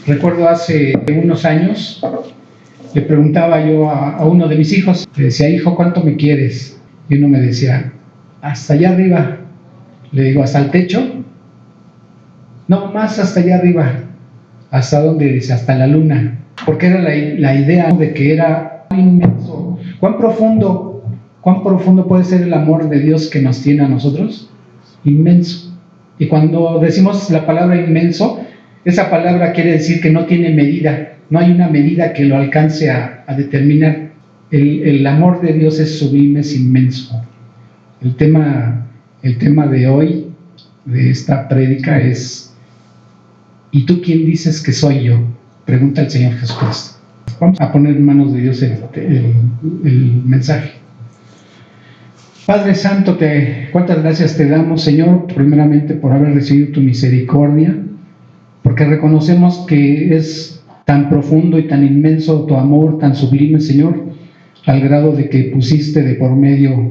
Recuerdo hace unos años, le preguntaba yo a uno de mis hijos, le decía, hijo, ¿cuánto me quieres? Y uno me decía, hasta allá arriba. Le digo, ¿hasta el techo? No, más hasta allá arriba. ¿Hasta dónde? Dice, hasta la luna. Porque era la idea de que era inmenso. ¿Cuán profundo puede ser el amor de Dios que nos tiene a nosotros? Inmenso. Y cuando decimos la palabra inmenso, esa palabra quiere decir que no tiene medida. No hay una medida que lo alcance a determinar. El amor de Dios es sublime, es inmenso. El tema de hoy, de esta prédica, es ¿y tú quién dices que soy yo? Pregunta el Señor Jesucristo. Vamos a poner en manos de Dios el mensaje. Padre Santo, cuántas gracias te damos, Señor, primeramente por haber recibido tu misericordia, porque reconocemos que es tan profundo y tan inmenso tu amor, tan sublime, Señor, al grado de que pusiste de por medio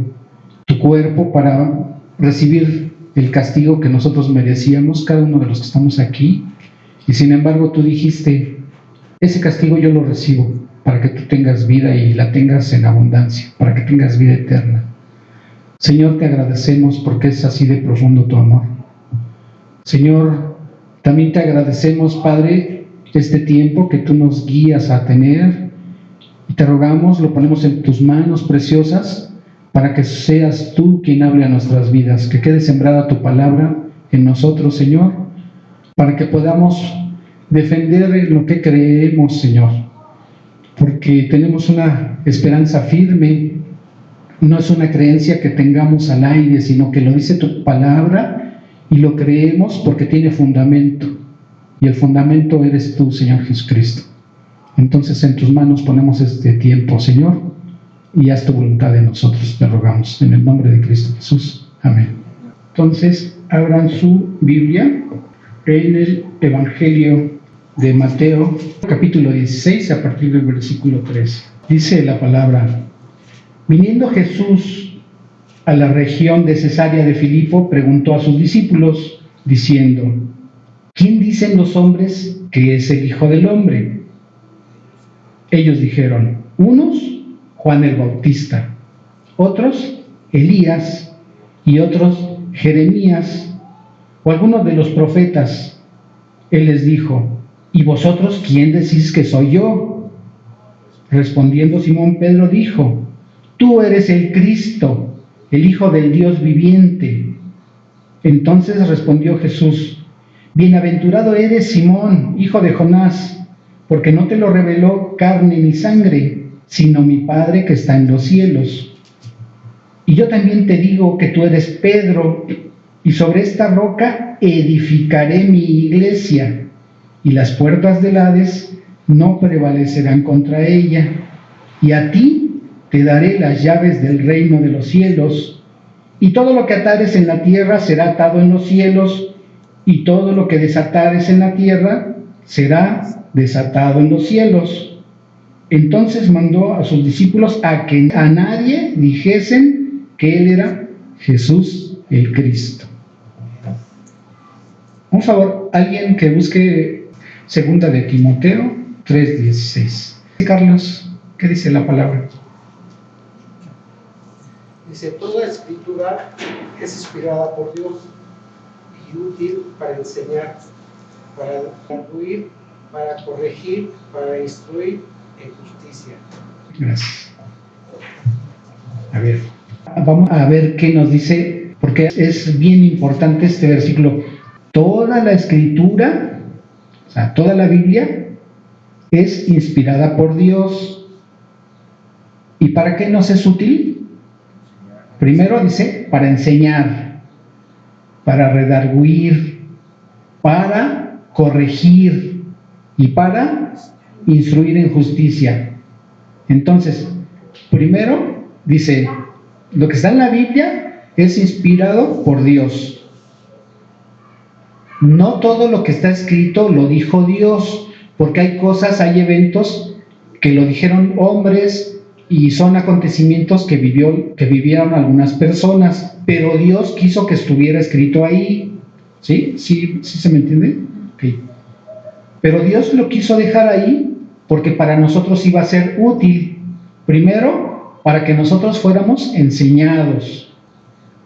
tu cuerpo para recibir el castigo que nosotros merecíamos, cada uno de los que estamos aquí. Y sin embargo tú dijiste, ese castigo yo lo recibo para que tú tengas vida y la tengas en abundancia, para que tengas vida eterna. Señor, te agradecemos porque es así de profundo tu amor. Señor, también te agradecemos, Padre, este tiempo que tú nos guías a tener, y te rogamos, lo ponemos en tus manos preciosas, para que seas tú quien hable a nuestras vidas, que quede sembrada tu palabra en nosotros, Señor, para que podamos defender lo que creemos, Señor, porque tenemos una esperanza firme. No es una creencia que tengamos al aire, sino que lo dice tu palabra y lo creemos porque tiene fundamento. Y el fundamento eres tú, Señor Jesucristo. Entonces en tus manos ponemos este tiempo, Señor, y haz tu voluntad en nosotros, te rogamos. En el nombre de Cristo Jesús. Amén. Entonces, abran su Biblia en el Evangelio de Mateo, capítulo 16, a partir del versículo 13. Dice la palabra: Viniendo Jesús a la región de Cesarea de Filipo, preguntó a sus discípulos, diciendo, ¿quién dicen los hombres que es el Hijo del Hombre? Ellos dijeron, unos, Juan el Bautista, otros, Elías, y otros, Jeremías, o algunos de los profetas. Él les dijo, ¿y vosotros quién decís que soy yo? Respondiendo Simón Pedro dijo, tú eres el Cristo, el Hijo del Dios viviente. Entonces respondió Jesús, bienaventurado eres Simón, hijo de Jonás, porque no te lo reveló carne ni sangre, sino mi Padre que está en los cielos. Y yo también te digo que tú eres Pedro, y sobre esta roca edificaré mi iglesia, y las puertas del Hades no prevalecerán contra ella. Y a ti te daré las llaves del reino de los cielos, y todo lo que atares en la tierra será atado en los cielos, y todo lo que desatares en la tierra será desatado en los cielos. Entonces mandó a sus discípulos a que a nadie dijesen que él era Jesús el Cristo. Por favor, alguien que busque segunda de Timoteo 3:16. Carlos, ¿qué dice la palabra? Dice, toda escritura es inspirada por Dios y útil para enseñar, para redarguir, para corregir, para instruir en justicia. Gracias. A ver, vamos a ver qué nos dice, porque es bien importante este versículo. Toda la escritura, o sea, toda la Biblia es inspirada por Dios. ¿Y para qué nos es útil? Primero dice, para enseñar, para redarguir, para corregir y para instruir en justicia. Entonces, primero dice, lo que está en la Biblia es inspirado por Dios. No todo lo que está escrito lo dijo Dios, porque hay cosas, hay eventos que lo dijeron hombres, y son acontecimientos que vivieron algunas personas, pero Dios quiso que estuviera escrito ahí. ¿Sí? ¿Sí se me entiende? Okay. Pero Dios lo quiso dejar ahí porque para nosotros iba a ser útil. Primero, para que nosotros fuéramos enseñados,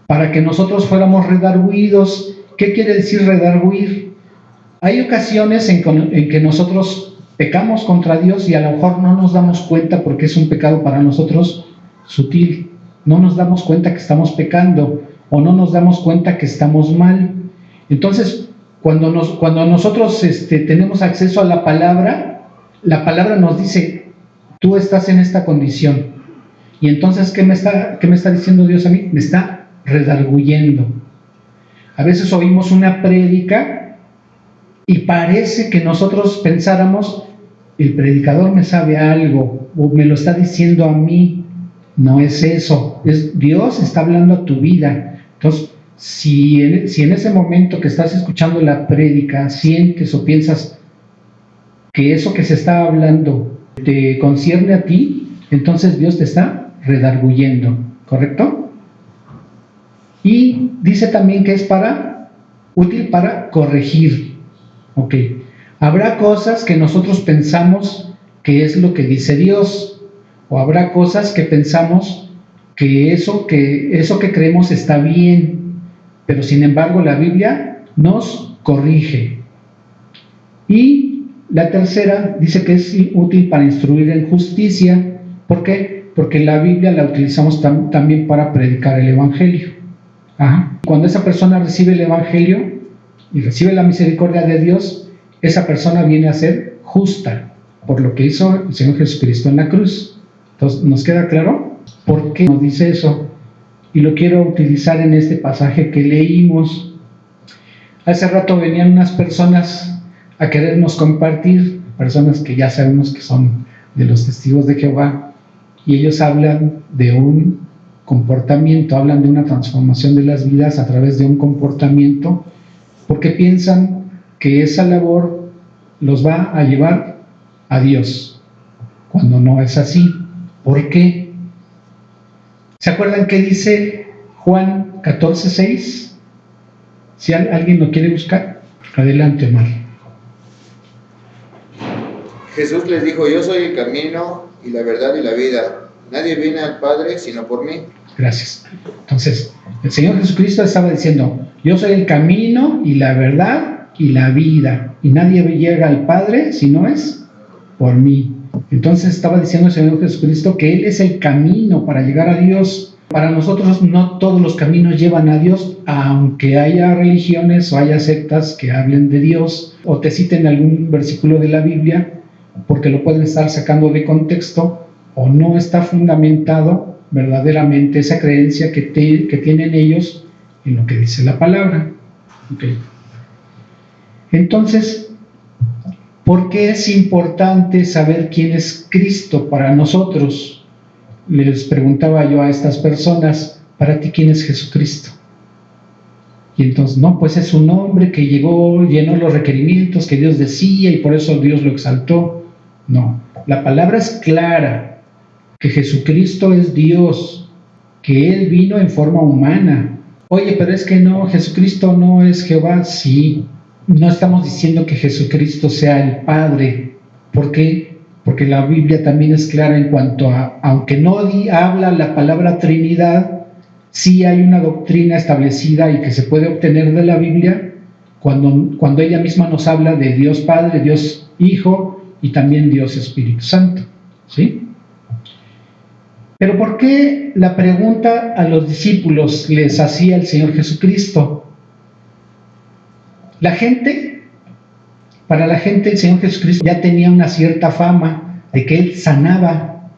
para que nosotros fuéramos redarguidos. ¿Qué quiere decir redarguir? Hay ocasiones en que nosotros pecamos contra Dios y a lo mejor no nos damos cuenta porque es un pecado para nosotros sutil. No nos damos cuenta que estamos pecando o no nos damos cuenta que estamos mal. Entonces, cuando nosotros tenemos acceso a la palabra nos dice, tú estás en esta condición. Y entonces, ¿qué me está diciendo Dios a mí? Me está redarguyendo. A veces oímos una prédica y parece que nosotros pensáramos, el predicador me sabe algo o me lo está diciendo a mí. No es eso, es Dios está hablando a tu vida. Entonces, si en ese momento que estás escuchando la prédica sientes o piensas que eso que se está hablando te concierne a ti, entonces Dios te está redarguyendo, ¿correcto? Y dice también que es útil para corregir. Ok, habrá cosas que nosotros pensamos que es lo que dice Dios, o habrá cosas que pensamos que eso que creemos está bien, pero sin embargo la Biblia nos corrige. Y la tercera dice que es útil para instruir en justicia. ¿Por qué? Porque la Biblia la utilizamos también para predicar el Evangelio. Cuando esa persona recibe el Evangelio y recibe la misericordia de Dios, esa persona viene a ser justa por lo que hizo el Señor Jesucristo en la cruz. Entonces, ¿nos queda claro por qué nos dice eso? Y lo quiero utilizar en este pasaje que leímos. Hace rato venían unas personas a querernos compartir, personas que ya sabemos que son de los testigos de Jehová, y ellos hablan de un comportamiento, hablan de una transformación de las vidas a través de un comportamiento, porque piensan que esa labor los va a llevar a Dios, cuando no es así. ¿Por qué? ¿Se acuerdan qué dice Juan 14:6? Si alguien lo quiere buscar, adelante, Omar. Jesús les dijo, yo soy el camino y la verdad y la vida. Nadie viene al Padre sino por mí. Gracias. Entonces, el Señor Jesucristo estaba diciendo, yo soy el camino y la verdad y la vida. Y nadie llega al Padre si no es por mí. Entonces estaba diciendo el Señor Jesucristo que Él es el camino para llegar a Dios. Para nosotros no todos los caminos llevan a Dios, aunque haya religiones o haya sectas que hablen de Dios o te citen algún versículo de la Biblia, porque lo pueden estar sacando de contexto o no está fundamentado verdaderamente esa creencia que tienen ellos en lo que dice la palabra. Okay. Entonces, ¿por qué es importante saber quién es Cristo para nosotros? Les preguntaba yo a estas personas, ¿para ti quién es Jesucristo? Y entonces, no, pues es un hombre que llegó, llenó los requerimientos que Dios decía y por eso Dios lo exaltó. No, la palabra es clara, que Jesucristo es Dios, que Él vino en forma humana. Oye, pero es que no, Jesucristo no es Jehová. Sí, no estamos diciendo que Jesucristo sea el Padre. ¿Por qué? Porque la Biblia también es clara en cuanto a, aunque no habla la palabra Trinidad, sí hay una doctrina establecida y que se puede obtener de la Biblia cuando ella misma nos habla de Dios Padre, Dios Hijo y también Dios Espíritu Santo. ¿Sí? Pero ¿por qué la pregunta a los discípulos les hacía el Señor Jesucristo? Para la gente el Señor Jesucristo ya tenía una cierta fama de que Él sanaba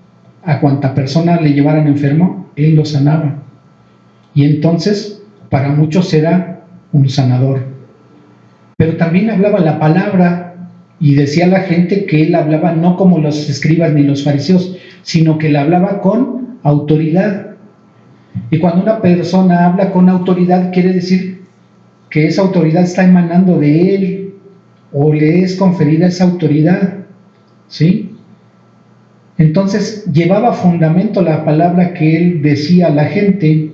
a cuanta persona le llevaran enfermo, Él lo sanaba. Y entonces para muchos era un sanador. Pero también hablaba la palabra y decía a la gente que Él hablaba no como los escribas ni los fariseos, sino que Él hablaba con autoridad. Y cuando una persona habla con autoridad, quiere decir que esa autoridad está emanando de Él o le es conferida esa autoridad, ¿sí? Entonces llevaba fundamento la palabra que Él decía a la gente.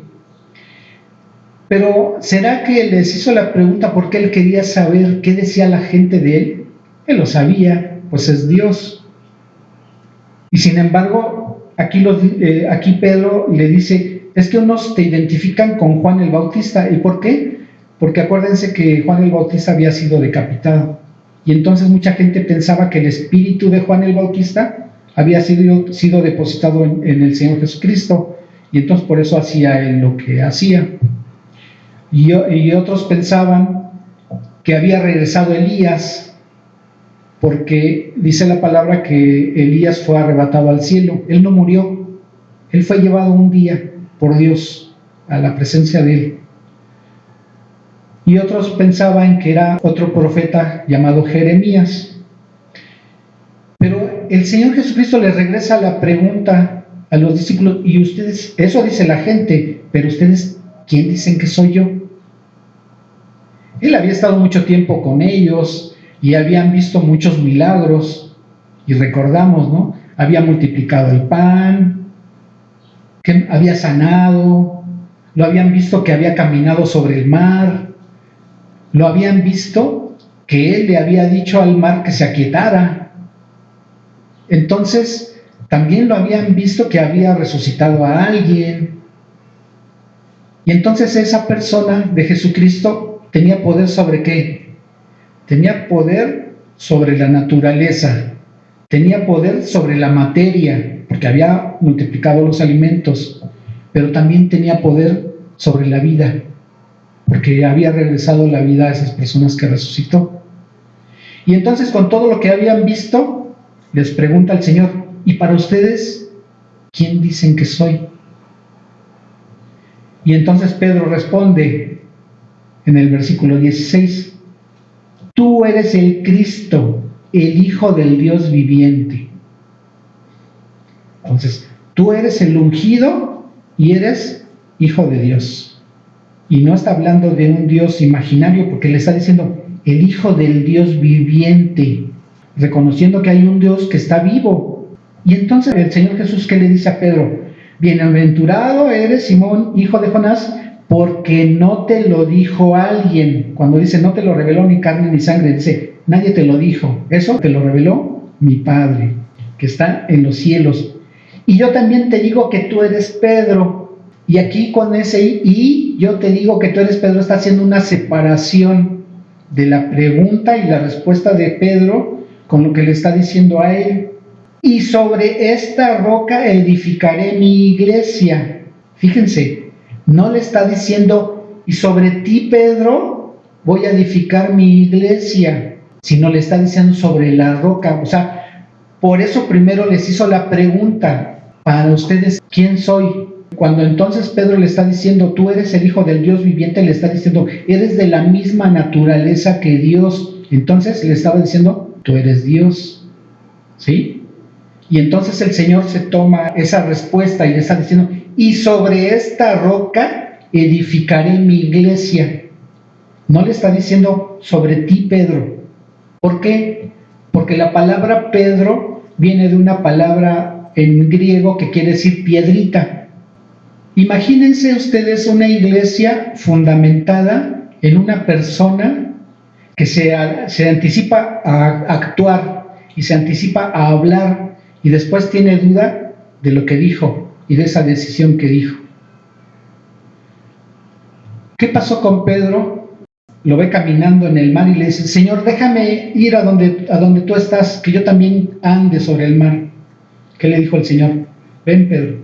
Pero ¿será que les hizo la pregunta porque Él quería saber qué decía la gente de Él? Él lo sabía, pues es Dios. Y sin embargo, aquí Pedro le dice, es que unos te identifican con Juan el Bautista. ¿Y por qué? Porque acuérdense que Juan el Bautista había sido decapitado. Y entonces mucha gente pensaba que el espíritu de Juan el Bautista había sido depositado en el Señor Jesucristo. Y entonces por eso hacía él lo que hacía. Y otros pensaban que había regresado Elías, porque dice la palabra que Elías fue arrebatado al cielo. Él no murió, él fue llevado un día por Dios a la presencia de él. Y otros pensaban que era otro profeta llamado Jeremías. Pero el Señor Jesucristo les regresa la pregunta a los discípulos, y ustedes, eso dice la gente, pero ustedes, ¿quién dicen que soy yo? Él había estado mucho tiempo con ellos y habían visto muchos milagros, y recordamos, ¿no? Había multiplicado el pan, que había sanado, lo habían visto que había caminado sobre el mar, lo habían visto que él le había dicho al mar que se aquietara. Entonces, también lo habían visto que había resucitado a alguien. Y entonces esa persona de Jesucristo tenía poder ¿sobre qué? Tenía poder sobre la naturaleza, tenía poder sobre la materia, porque había multiplicado los alimentos, pero también tenía poder sobre la vida, porque había regresado la vida a esas personas que resucitó. Y entonces, con todo lo que habían visto, les pregunta al Señor, ¿y para ustedes quién dicen que soy? Y entonces Pedro responde en el versículo 16, tú eres el Cristo, el Hijo del Dios viviente. Entonces, tú eres el ungido y eres Hijo de Dios. Y no está hablando de un Dios imaginario, porque le está diciendo el Hijo del Dios viviente, reconociendo que hay un Dios que está vivo. Y entonces el Señor Jesús, ¿qué le dice a Pedro? Bienaventurado eres, Simón, hijo de Jonás, porque no te lo dijo alguien. Cuando dice no te lo reveló ni carne ni sangre, dice nadie te lo dijo. Eso te lo reveló mi Padre, que está en los cielos. Y yo también te digo que tú eres Pedro. Y aquí con ese y yo te digo que tú eres Pedro, está haciendo una separación de la pregunta y la respuesta de Pedro con lo que le está diciendo a él. Y sobre esta roca edificaré mi iglesia. Fíjense, no le está diciendo, y sobre ti, Pedro, voy a edificar mi iglesia, sino le está diciendo sobre la roca. O sea, por eso primero les hizo la pregunta, para ustedes, ¿quién soy? Cuando entonces Pedro le está diciendo, tú eres el Hijo del Dios viviente, le está diciendo, eres de la misma naturaleza que Dios. Entonces le estaba diciendo, tú eres Dios, ¿sí? Y entonces el Señor se toma esa respuesta y le está diciendo, y sobre esta roca edificaré mi iglesia. No le está diciendo sobre ti, Pedro. ¿Por qué? Porque la palabra Pedro viene de una palabra en griego que quiere decir piedrita. Imagínense ustedes una iglesia fundamentada en una persona que se anticipa a actuar y se anticipa a hablar y después tiene duda de lo que dijo y de esa decisión que dijo. ¿Qué pasó con Pedro? Lo ve caminando en el mar y le dice, Señor, déjame ir a donde tú estás, que yo también ande sobre el mar. ¿Qué le dijo el Señor? Ven, Pedro.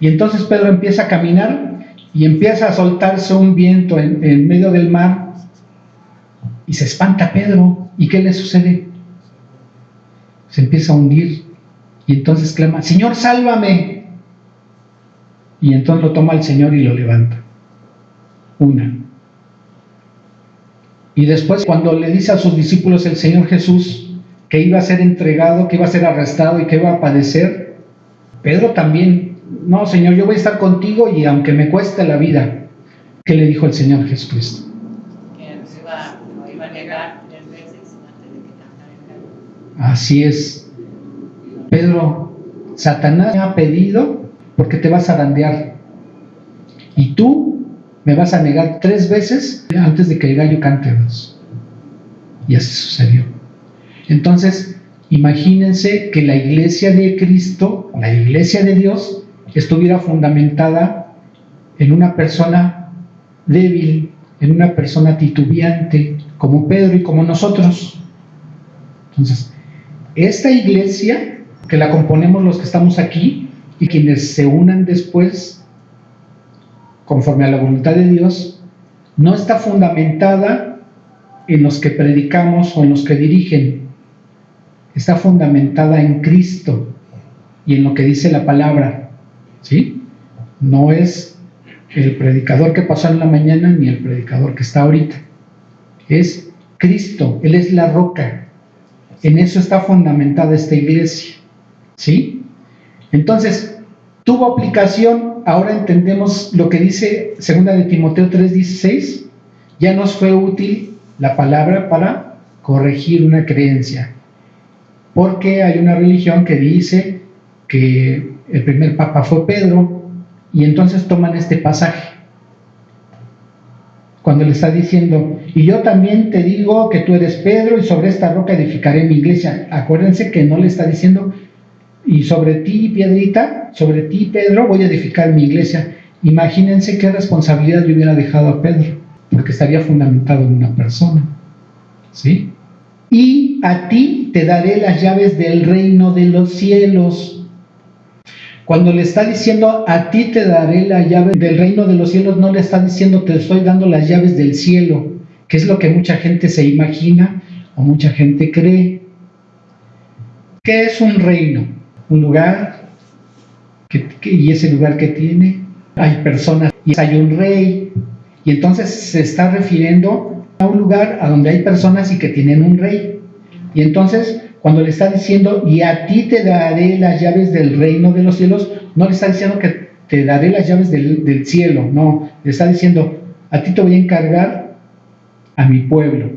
Y entonces Pedro empieza a caminar y empieza a soltarse un viento en medio del mar y se espanta Pedro. ¿Y qué le sucede? Se empieza a hundir y entonces clama, Señor, sálvame. Y entonces lo toma el Señor y lo levanta. Y después, cuando le dice a sus discípulos el Señor Jesús que iba a ser entregado, que iba a ser arrestado y que iba a padecer, Pedro también, no, Señor, yo voy a estar contigo y aunque me cueste la vida. ¿Qué le dijo el Señor Jesucristo? Que lo iba a negar 3 veces antes de que cantara el gallo. Así es. Pedro, Satanás me ha pedido porque te vas a zarandear. Y tú me vas a negar 3 veces antes de que el gallo cante 2. Y así sucedió. Entonces, imagínense que la iglesia de Cristo, la iglesia de Dios, estuviera fundamentada en una persona débil, en una persona titubeante, como Pedro y como nosotros. Entonces, esta iglesia, que la componemos los que estamos aquí y quienes se unan después, conforme a la voluntad de Dios, no está fundamentada en los que predicamos o en los que dirigen. Está fundamentada en Cristo y en lo que dice la palabra, ¿sí? No es el predicador que pasó en la mañana ni el predicador que está ahorita. Es Cristo, Él es la roca. En eso está fundamentada esta iglesia, ¿sí? Entonces, tuvo aplicación. Ahora entendemos lo que dice 2 de Timoteo 3:16. Ya nos fue útil la palabra para corregir una creencia, porque hay una religión que dice que el primer papa fue Pedro, y entonces toman este pasaje cuando le está diciendo: y yo también te digo que tú eres Pedro, y sobre esta roca edificaré mi iglesia. Acuérdense que no le está diciendo: y sobre ti, piedrita, sobre ti, Pedro, voy a edificar mi iglesia. Imagínense qué responsabilidad le hubiera dejado a Pedro, porque estaría fundamentado en una persona, ¿sí? Y a ti te daré las llaves del reino de los cielos. Cuando le está diciendo a ti te daré la llave del reino de los cielos, no le está diciendo te estoy dando las llaves del cielo, que es lo que mucha gente se imagina o mucha gente cree. ¿Qué es un reino? Un lugar, y ese lugar que tiene, hay personas y hay un rey, y entonces se está refiriendo a un lugar a donde hay personas y que tienen un rey. Y entonces, cuando le está diciendo, y a ti te daré las llaves del reino de los cielos, no le está diciendo que te daré las llaves del cielo, no, le está diciendo, a ti te voy a encargar a mi pueblo.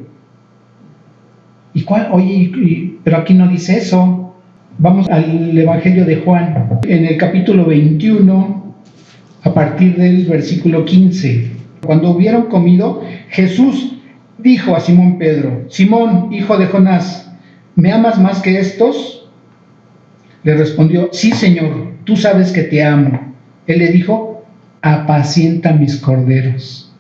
¿Y cuál? Oye, pero aquí no dice eso. Vamos al Evangelio de Juan, en el capítulo 21, a partir del versículo 15. Cuando hubieron comido, Jesús dijo a Simón Pedro: Simón, hijo de Jonás, ¿me amas más que estos? Le respondió: sí, Señor, tú sabes que te amo. Él le dijo: apacienta mis corderos.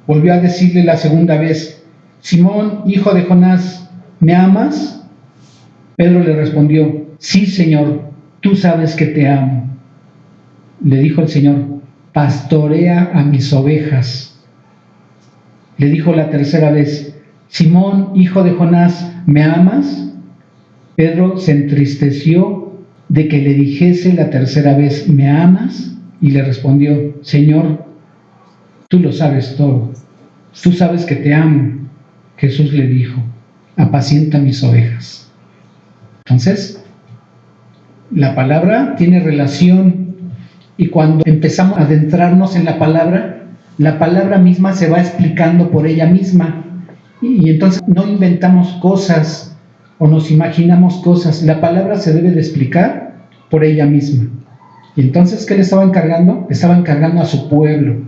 Volvió a decirle la segunda vez: Simón, hijo de Jonás, ¿me amas? Pedro le respondió: sí, Señor, tú sabes que te amo. Le dijo el Señor: pastorea a mis ovejas. Le dijo la tercera vez: Simón, hijo de Jonás, ¿me amas? Pedro se entristeció de que le dijese la tercera vez: ¿me amas? Y le respondió: Señor, tú lo sabes todo, tú sabes que te amo. Jesús le dijo: apacienta mis ovejas. Entonces, la palabra tiene relación, y cuando empezamos a adentrarnos en la palabra misma se va explicando por ella misma, y entonces no inventamos cosas o nos imaginamos cosas. La palabra se debe de explicar por ella misma. Y entonces, ¿qué le estaba encargando? Le estaba encargando a su pueblo.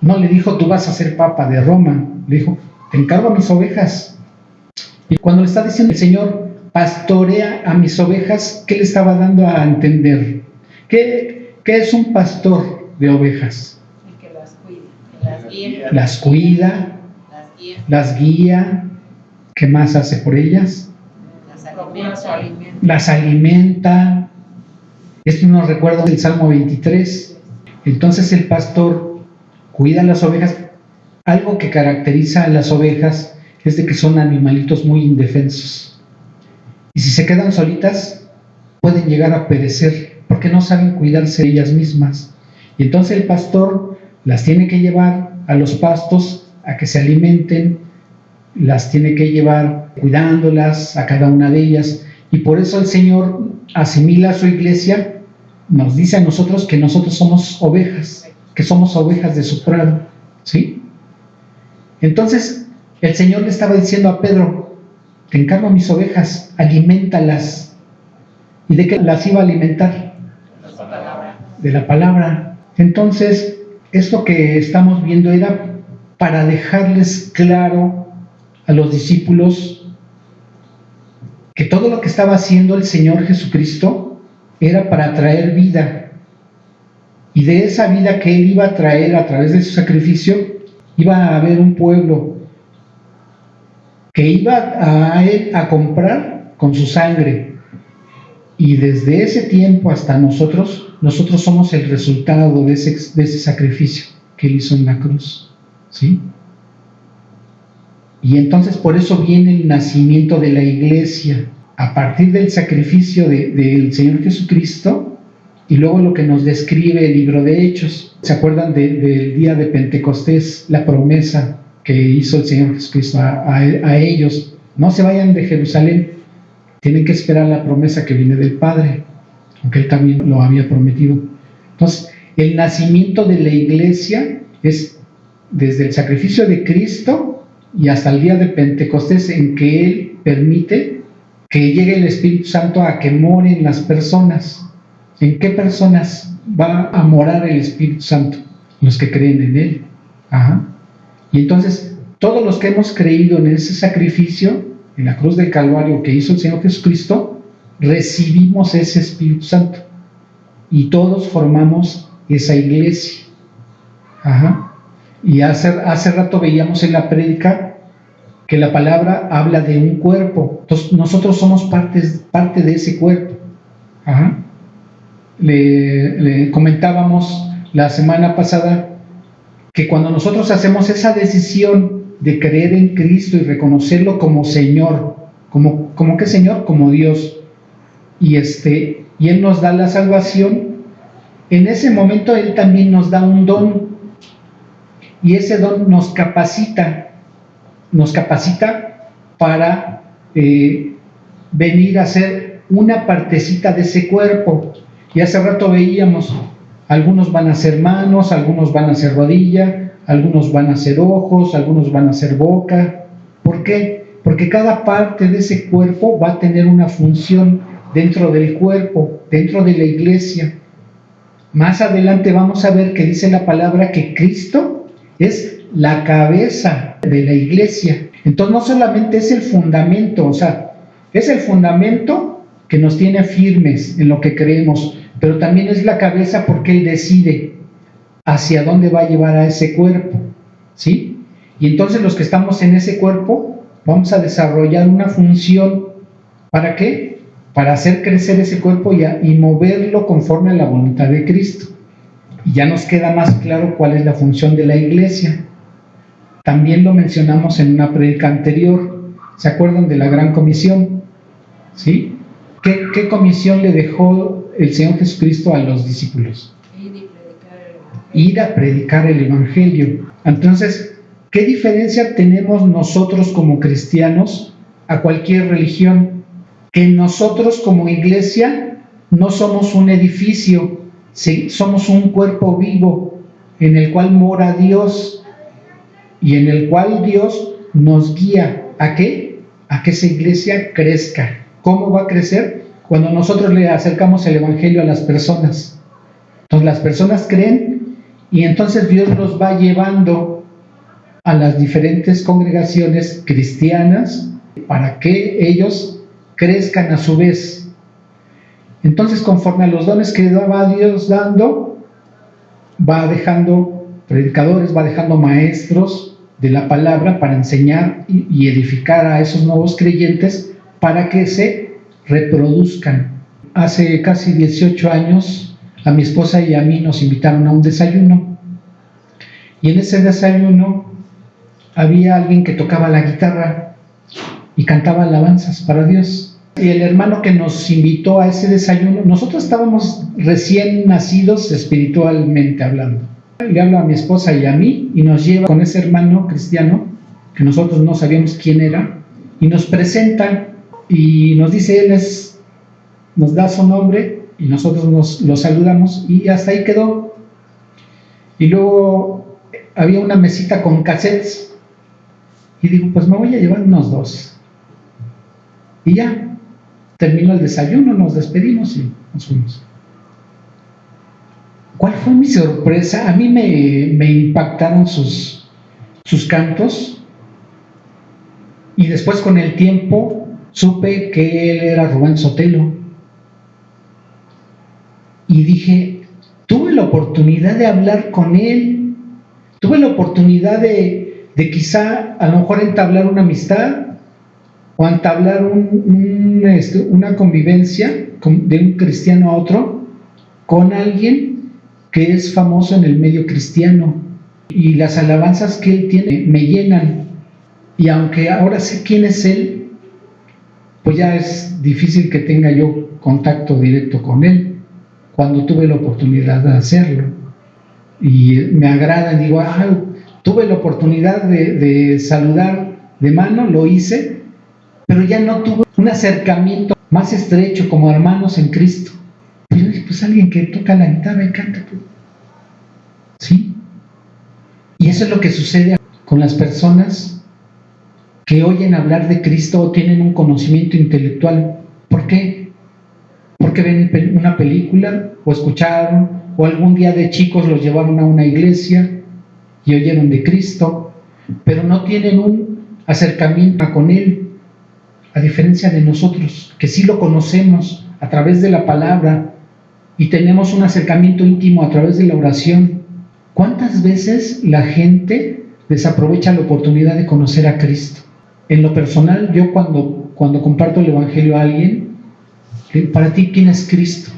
No le dijo: tú vas a ser papa de Roma. Le dijo: te encargo a mis ovejas. Y cuando le está diciendo el Señor: pastorea a mis ovejas, ¿qué le estaba dando a entender? ¿Qué es un pastor de ovejas? El que las cuida, las guía. Las cuida, las guía. ¿Qué más hace por ellas? Las alimenta. Esto nos recuerda del Salmo 23. Entonces el pastor cuida las ovejas. Algo que caracteriza a las ovejas es de que son animalitos muy indefensos. Y si se quedan solitas, pueden llegar a perecer, porque no saben cuidarse ellas mismas. Y entonces el pastor las tiene que llevar a los pastos a que se alimenten, las tiene que llevar cuidándolas a cada una de ellas. Y por eso el Señor asimila a su iglesia, nos dice a nosotros que nosotros somos ovejas, que somos ovejas de su prado, ¿sí? Entonces el Señor le estaba diciendo a Pedro: te encargo a mis ovejas, aliméntalas. ¿Y de qué las iba a alimentar? De la palabra. Entonces, esto que estamos viendo era para dejarles claro a los discípulos que todo lo que estaba haciendo el Señor Jesucristo era para traer vida. Y de esa vida que Él iba a traer a través de su sacrificio, iba a haber un pueblo que iba a Él a comprar con su sangre. Y desde ese tiempo hasta nosotros somos el resultado de ese sacrificio que Él hizo en la cruz, ¿sí? Y entonces por eso viene el nacimiento de la iglesia, a partir del sacrificio del Señor Jesucristo, y luego lo que nos describe el libro de Hechos. ¿Se acuerdan del día de Pentecostés? La promesa que hizo el Señor Jesucristo a ellos: no se vayan de Jerusalén, tienen que esperar la promesa que viene del Padre, aunque Él también lo había prometido. Entonces, el nacimiento de la iglesia es desde el sacrificio de Cristo y hasta el día de Pentecostés, en que Él permite que llegue el Espíritu Santo a que moren las personas. ¿En qué personas va a morar el Espíritu Santo? Los que creen en Él. Ajá. Y entonces, todos los que hemos creído en ese sacrificio, en la cruz del Calvario que hizo el Señor Jesucristo, recibimos ese Espíritu Santo. Y todos formamos esa iglesia. Ajá. Y hace rato veíamos en la prédica que la palabra habla de un cuerpo. Entonces, nosotros somos parte de ese cuerpo. Ajá. Le comentábamos la semana pasada que cuando nosotros hacemos esa decisión de creer en Cristo y reconocerlo como Señor, como ¿qué Señor? Como Dios, y Él nos da la salvación, en ese momento Él también nos da un don, y ese don nos capacita para venir a ser una partecita de ese cuerpo. Y hace rato veíamos, algunos van a ser manos, algunos van a ser rodilla, algunos van a ser ojos, algunos van a ser boca. ¿Por qué? Porque cada parte de ese cuerpo va a tener una función dentro del cuerpo, dentro de la iglesia. Más adelante vamos a ver que dice la palabra que Cristo es la cabeza de la iglesia. Entonces no solamente es el fundamento, o sea, es el fundamento que nos tiene firmes en lo que creemos, pero también es la cabeza porque Él decide hacia dónde va a llevar a ese cuerpo, ¿sí? Y entonces los que estamos en ese cuerpo vamos a desarrollar una función. ¿Para qué? Para hacer crecer ese cuerpo y moverlo conforme a la voluntad de Cristo. Y ya nos queda más claro cuál es la función de la iglesia. También lo mencionamos en una prédica anterior. ¿Se acuerdan de la Gran Comisión? ¿Sí? ¿Qué comisión le dejó el Señor Jesucristo a los discípulos? Ir a predicar el Evangelio. Entonces, ¿qué diferencia tenemos nosotros como cristianos a cualquier religión? Que nosotros como iglesia no somos un edificio, sí, somos un cuerpo vivo en el cual mora Dios y en el cual Dios nos guía. ¿A qué? A que esa iglesia crezca. ¿Cómo va a crecer? Cuando nosotros le acercamos el Evangelio a las personas. Entonces las personas creen y entonces Dios los va llevando a las diferentes congregaciones cristianas para que ellos crezcan a su vez. Entonces, conforme a los dones que va Dios dando, va dejando predicadores, va dejando maestros de la palabra para enseñar y edificar a esos nuevos creyentes para que se reproduzcan. Hace casi 18 años a mi esposa y a mí nos invitaron a un desayuno, y en ese desayuno había alguien que tocaba la guitarra y cantaba alabanzas para Dios. Y el hermano que nos invitó a ese desayuno, nosotros estábamos recién nacidos espiritualmente hablando. Le habla a mi esposa y a mí y nos lleva con ese hermano cristiano que nosotros no sabíamos quién era, y nos presenta y nos dice, nos da su nombre y nosotros lo saludamos y hasta ahí quedó. Y luego había una mesita con cassettes y digo, pues me voy a llevar unos 2. Y ya, terminó el desayuno, nos despedimos y nos fuimos. ¿Cuál fue mi sorpresa? A mí me impactaron sus cantos, y después con el tiempo supe que él era Rubén Sotelo. Y dije, tuve la oportunidad de hablar con él, tuve la oportunidad de quizá a lo mejor entablar una amistad o entablar una convivencia de un cristiano a otro con alguien que es famoso en el medio cristiano. Y las alabanzas que él tiene me llenan. Y aunque ahora sé quién es él, pues ya es difícil que tenga yo contacto directo con él, cuando tuve la oportunidad de hacerlo. Y me agrada, digo, tuve la oportunidad de saludar de mano, lo hice, pero ya no tuve un acercamiento más estrecho como hermanos en Cristo. Pues alguien que toca la guitarra y canta, pues. ¿Sí? Y eso es lo que sucede con las personas que oyen hablar de Cristo o tienen un conocimiento intelectual. ¿Por qué? Porque ven una película o escucharon, o algún día de chicos los llevaron a una iglesia y oyeron de Cristo, pero no tienen un acercamiento con Él, a diferencia de nosotros, que sí lo conocemos a través de la palabra y tenemos un acercamiento íntimo a través de la oración. ¿Cuántas veces la gente desaprovecha la oportunidad de conocer a Cristo? En lo personal, yo cuando comparto el Evangelio a alguien, para ti, ¿quién es Cristo?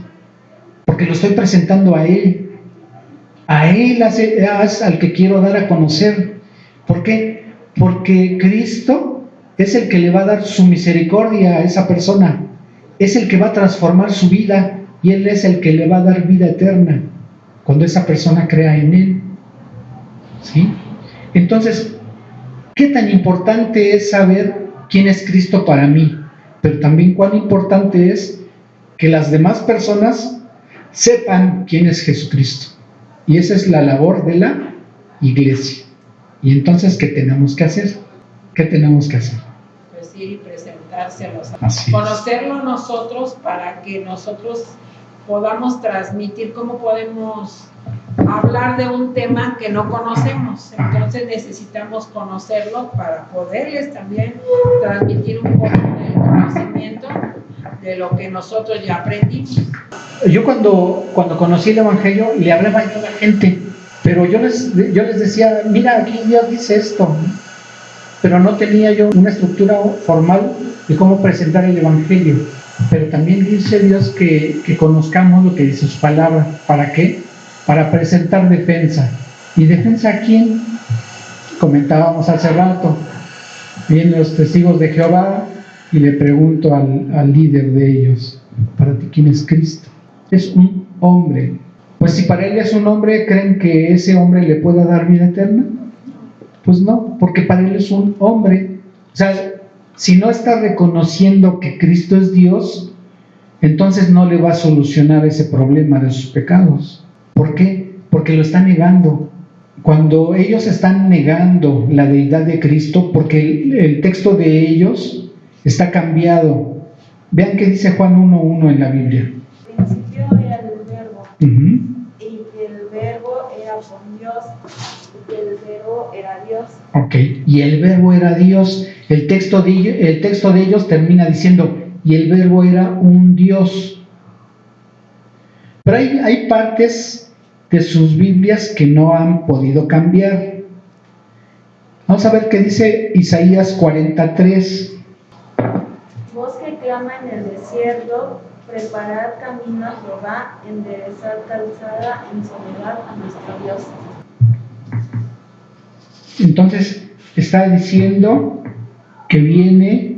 Porque lo estoy presentando a Él al que quiero dar a conocer. ¿Por qué? Porque Cristo es el que le va a dar su misericordia a esa persona, es el que va a transformar su vida y Él es el que le va a dar vida eterna cuando esa persona crea en Él. ¿Sí? Entonces, ¿qué tan importante es saber quién es Cristo para mí? Pero también cuán importante es que las demás personas sepan quién es Jesucristo. Y esa es la labor de la iglesia. Y entonces, ¿qué tenemos que hacer? ¿Qué tenemos que hacer? Pues ir y presentárselos, Así conocerlo nosotros para que nosotros podamos transmitir, cómo podemos hablar de un tema que no conocemos. Entonces necesitamos conocerlo para poderles también transmitir un poco del conocimiento de lo que nosotros ya aprendimos. Yo cuando conocí el Evangelio le hablaba a toda la gente, pero yo les decía, mira, aquí Dios dice esto, pero no tenía yo una estructura formal de cómo presentar el Evangelio. Pero también dice Dios que conozcamos lo que dice su palabra. ¿Para qué? Para presentar defensa. ¿Y defensa a quién? Comentábamos hace rato. Vienen los testigos de Jehová y le pregunto al líder de ellos, ¿para ti quién es Cristo? Es un hombre. Pues si para él es un hombre, ¿creen que ese hombre le pueda dar vida eterna? Pues no, porque para él es un hombre. O sea, si no está reconociendo que Cristo es Dios, entonces no le va a solucionar ese problema de sus pecados. ¿Por qué? Porque lo está negando. Cuando ellos están negando la deidad de Cristo, porque el texto de ellos está cambiado. Vean qué dice Juan 1:1 en la Biblia. Al principio era el verbo, y el verbo era con Dios, y el verbo era Dios. Ok, y el verbo era Dios. El texto de ellos termina diciendo, y el verbo era un Dios. Pero hay partes de sus Biblias que no han podido cambiar. Vamos a ver qué dice Isaías 43. Voz que clama en el desierto, preparad camino a Jehová, enderezad calzada en soledad a nuestro Dios. Entonces está diciendo que viene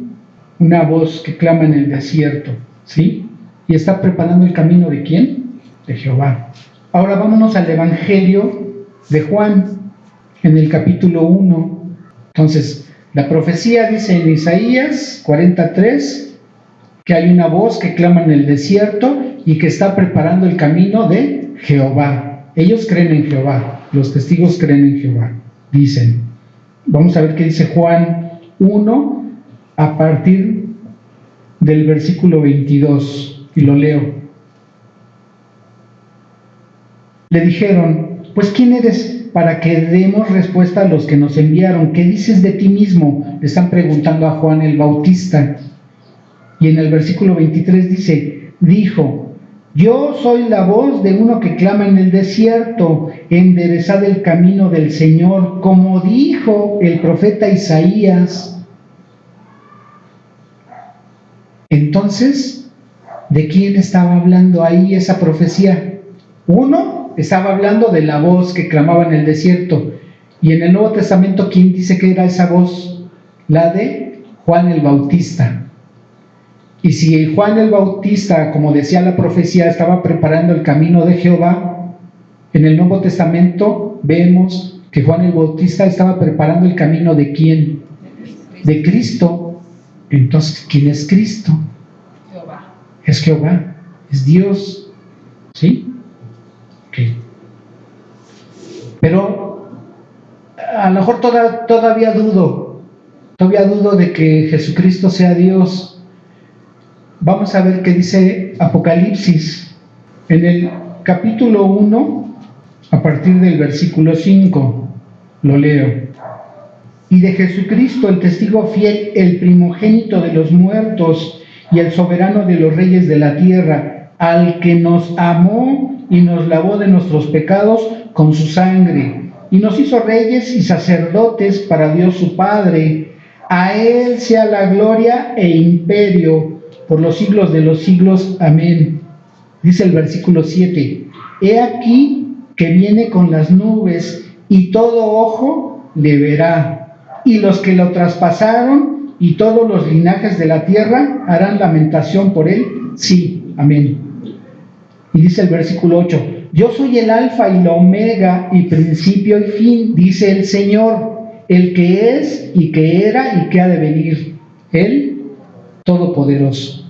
una voz que clama en el desierto, ¿sí? Y está preparando el camino ¿de quién? De Jehová. Ahora vámonos al Evangelio de Juan, en el capítulo 1. Entonces, la profecía dice en Isaías 43 que hay una voz que clama en el desierto y que está preparando el camino de Jehová. Ellos creen en Jehová, los testigos creen en Jehová, dicen. Vamos a ver qué dice Juan 1 a partir del versículo 22, y lo leo. Le dijeron, pues ¿quién eres para que demos respuesta a los que nos enviaron? ¿Qué dices de ti mismo? Le están preguntando a Juan el Bautista. Y en el versículo 23 dijo, yo soy la voz de uno que clama en el desierto, enderezad el camino del Señor, como dijo el profeta Isaías. Entonces, ¿de quién estaba hablando ahí esa profecía? Uno, estaba hablando de la voz que clamaba en el desierto. Y en el Nuevo Testamento, ¿quién dice que era esa voz? La de Juan el Bautista. Y si Juan el Bautista, como decía la profecía, estaba preparando el camino de Jehová, en el Nuevo Testamento vemos que Juan el Bautista estaba preparando el camino ¿de quién? De Cristo. Entonces, ¿quién es Cristo? Jehová. Es Jehová, es Dios. ¿Sí? Ok. Pero a lo mejor todavía dudo de que Jesucristo sea Dios. Vamos a ver qué dice Apocalipsis. En el capítulo 1, a partir del versículo 5, lo leo. Y de Jesucristo, el testigo fiel, el primogénito de los muertos y el soberano de los reyes de la tierra, al que nos amó y nos lavó de nuestros pecados con su sangre, y nos hizo reyes y sacerdotes para Dios su Padre. A Él sea la gloria e imperio por los siglos de los siglos. Amén. Dice el versículo 7, he aquí que viene con las nubes, y todo ojo le verá, y los que lo traspasaron, y todos los linajes de la tierra harán lamentación por él. Sí, amén. Y dice el versículo 8, yo soy el alfa y la omega, y principio y fin, dice el Señor, el que es, y que era, y que ha de venir, Él Todopoderoso.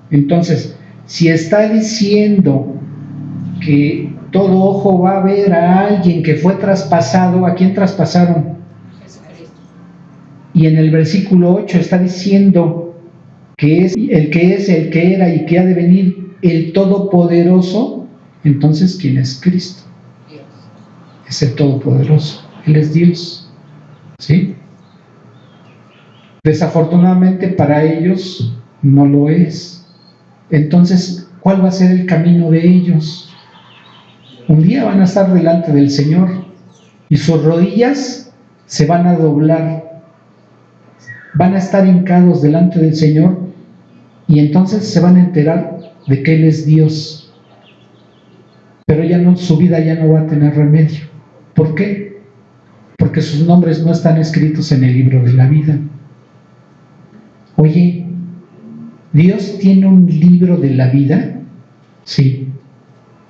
Entonces, si está diciendo que todo ojo va a ver a alguien que fue traspasado, ¿a quién traspasaron? Jesucristo. Y en el versículo 8 está diciendo que es, el que era y que ha de venir, el Todopoderoso. Entonces, ¿quién es Cristo? Dios. Es el Todopoderoso. Él es Dios. ¿Sí? Desafortunadamente para ellos no lo es. Entonces, ¿cuál va a ser el camino de ellos? Un día van a estar delante del Señor y sus rodillas se van a doblar, van a estar hincados delante del Señor, y entonces se van a enterar de que Él es Dios. Pero ya no, su vida ya no va a tener remedio. ¿Por qué? Porque sus nombres no están escritos en el libro de la vida. Oye, ¿Dios tiene un libro de la vida? Sí.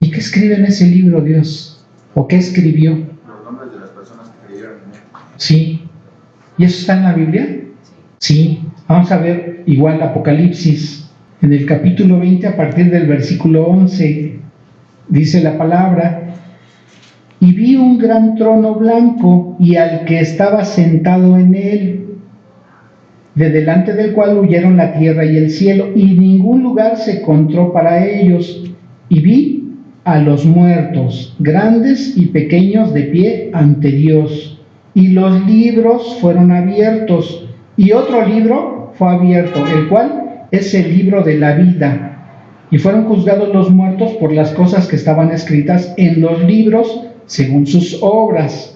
¿Y qué escribe en ese libro Dios? ¿O qué escribió? Los nombres de las personas que creyeron en él. Sí. ¿Y eso está en la Biblia? Sí. Vamos a ver igual Apocalipsis, en el capítulo 20, a partir del versículo 11, dice la palabra, y vi un gran trono blanco y al que estaba sentado en él, de delante del cual huyeron la tierra y el cielo, y ningún lugar se encontró para ellos. Y vi a los muertos, grandes y pequeños, de pie ante Dios. Y los libros fueron abiertos, y otro libro fue abierto, el cual es el libro de la vida. Y fueron juzgados los muertos por las cosas que estaban escritas en los libros, según sus obras.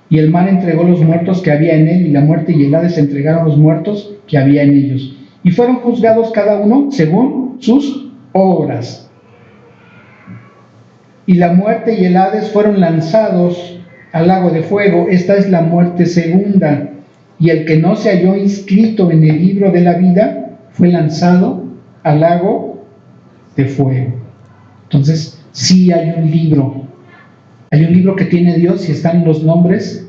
Y el mar entregó los muertos que había en él, y la muerte y el Hades entregaron los muertos que había en ellos. Y fueron juzgados cada uno según sus obras. Y la muerte y el Hades fueron lanzados al lago de fuego. Esta es la muerte segunda. Y el que no se halló inscrito en el libro de la vida fue lanzado al lago de fuego. Entonces, sí hay un libro. Hay un libro que tiene Dios y están los nombres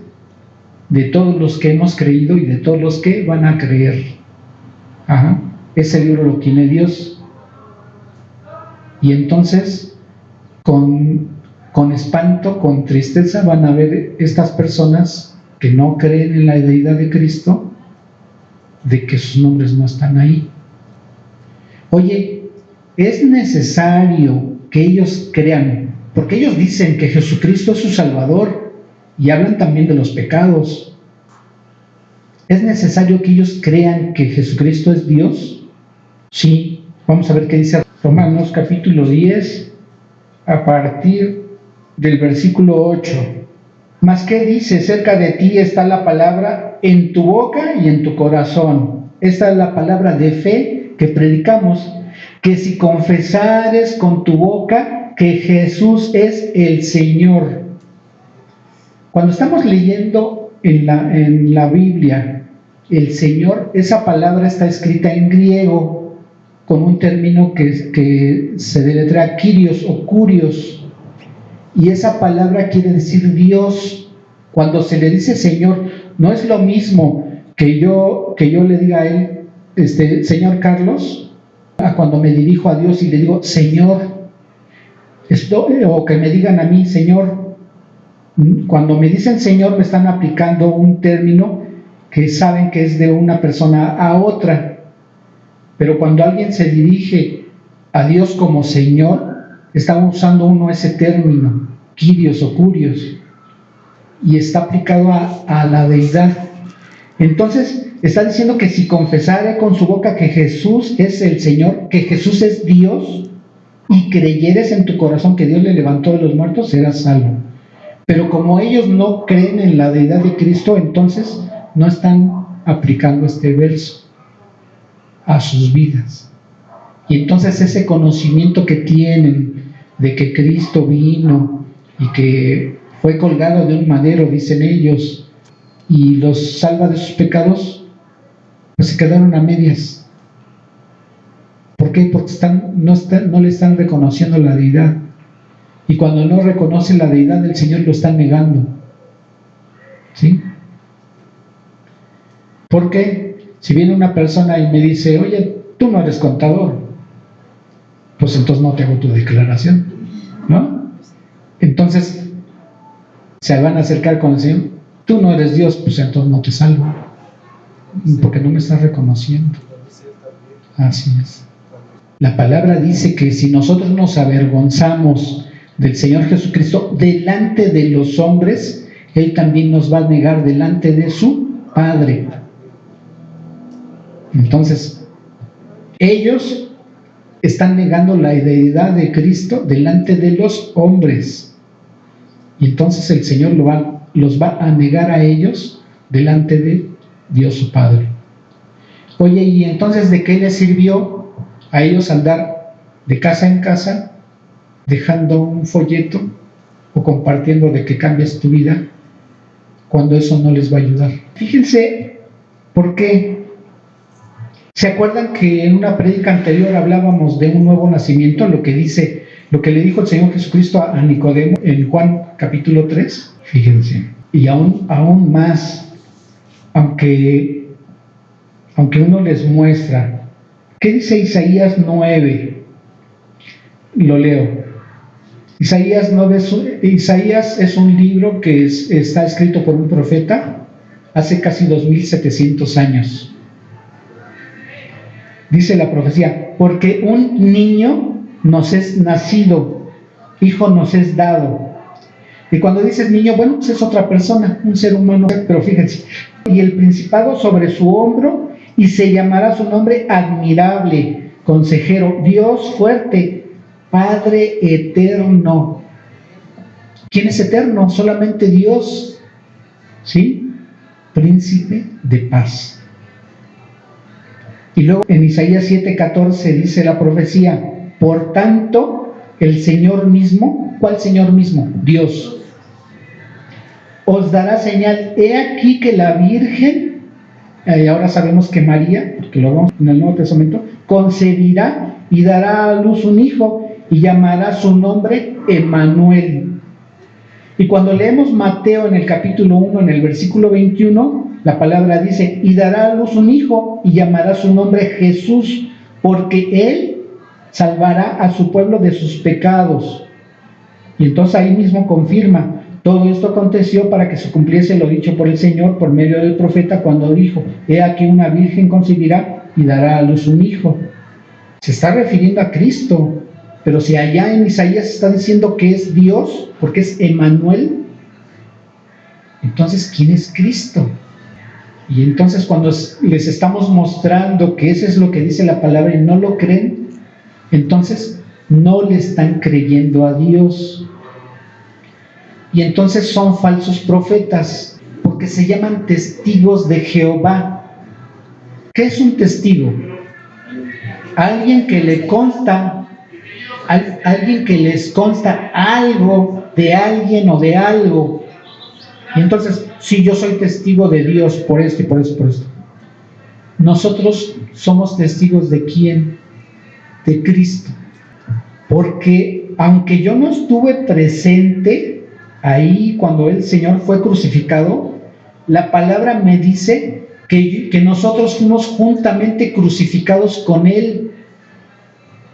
de todos los que hemos creído y de todos los que van a creer. Ajá. Ese libro lo tiene Dios. Y entonces, con espanto, con tristeza, van a ver estas personas que no creen en la deidad de Cristo, de que sus nombres no están ahí. Oye, es necesario que ellos crean, porque ellos dicen que Jesucristo es su Salvador y hablan también de los pecados. ¿Es necesario que ellos crean que Jesucristo es Dios? Sí, vamos a ver qué dice Romanos capítulo 10, a partir del versículo 8. Mas ¿qué dice? Cerca de ti está la palabra en tu boca y en tu corazón. Esta es la palabra de fe que predicamos, que si confesares con tu boca que Jesús es el Señor. Cuando estamos leyendo en la Biblia el Señor, esa palabra está escrita en griego con un término que se deletrea Kyrios o Kurios, y esa palabra quiere decir Dios. Cuando se le dice Señor, no es lo mismo que yo le diga a él, Señor Carlos, a cuando me dirijo a Dios y le digo Señor, o que me digan a mí Señor. Cuando me dicen Señor, me están aplicando un término que saben que es de una persona a otra, pero cuando alguien se dirige a Dios como Señor, está usando uno ese término, Kyrios o Kurios, y está aplicado a la deidad. Entonces, está diciendo que si confesare con su boca que Jesús es el Señor, que Jesús es Dios, y creyeres en tu corazón que Dios le levantó de los muertos, serás salvo. Pero como ellos no creen en la deidad de Cristo, entonces no están aplicando este verso a sus vidas. Y entonces ese conocimiento que tienen de que Cristo vino y que fue colgado de un madero, dicen ellos, y los salva de sus pecados, pues se quedaron a medias. ¿Por qué? Porque no le están reconociendo la deidad. Y cuando no reconocen la deidad del Señor, lo están negando. ¿Sí? Porque si viene una persona y me dice, oye, tú no eres contador, pues entonces no te hago tu declaración, ¿no? Entonces se van a acercar con el Señor, tú no eres Dios, pues entonces no te salvo, porque no me estás reconociendo. Así es. La palabra dice que si nosotros nos avergonzamos del Señor Jesucristo delante de los hombres, Él también nos va a negar delante de su Padre. Entonces, ellos están negando la deidad de Cristo delante de los hombres, y entonces el Señor los va a negar a ellos delante de Dios su Padre. Oye, ¿y entonces de qué les sirvió a ellos andar de casa en casa dejando un folleto o compartiendo de que cambies tu vida, cuando eso no les va a ayudar? Fíjense por qué. ¿Se acuerdan que en una prédica anterior hablábamos de un nuevo nacimiento? Lo que le dijo el Señor Jesucristo a Nicodemo en Juan capítulo 3. Fíjense, y aún más, aunque uno les muestra. ¿Qué dice Isaías 9? Lo leo. Isaías 9, Isaías es un libro que está escrito por un profeta hace casi 2700 años. Dice la profecía, porque un niño nos es nacido, hijo nos es dado. Y cuando dices niño, bueno, pues es otra persona, un ser humano, pero fíjense, y el principado sobre su hombro, y se llamará su nombre admirable, consejero, Dios fuerte, Padre eterno. ¿Quién es eterno? Solamente Dios, ¿sí? Príncipe de paz. Y luego en Isaías 7:14 dice la profecía, por tanto, el Señor mismo, ¿cuál Señor mismo? Dios. Os dará señal, he aquí que la Virgen, ahora sabemos que María, porque lo vemos en el Nuevo Testamento, concebirá y dará a luz un hijo y llamará su nombre Emmanuel. Y cuando leemos Mateo en el capítulo 1, en el versículo 21, la palabra dice, y dará a luz un hijo y llamará su nombre Jesús, porque él salvará a su pueblo de sus pecados. Y entonces ahí mismo confirma, todo esto aconteció para que se cumpliese lo dicho por el Señor por medio del profeta cuando dijo, he aquí una virgen concebirá y dará a luz un hijo. Se está refiriendo a Cristo, pero si allá en Isaías está diciendo que es Dios, porque es Emmanuel, entonces ¿quién es Cristo? Y entonces cuando les estamos mostrando que eso es lo que dice la palabra y no lo creen, entonces no le están creyendo a Dios. Y entonces son falsos profetas, porque se llaman testigos de Jehová. ¿Qué es un testigo? Alguien que le consta, alguien que les consta algo de alguien o de algo. Y entonces, sí, yo soy testigo de Dios por esto y por esto y por esto. Nosotros somos testigos ¿de quién? De Cristo. Porque aunque yo no estuve presente ahí cuando el Señor fue crucificado, la palabra me dice que nosotros fuimos juntamente crucificados con Él.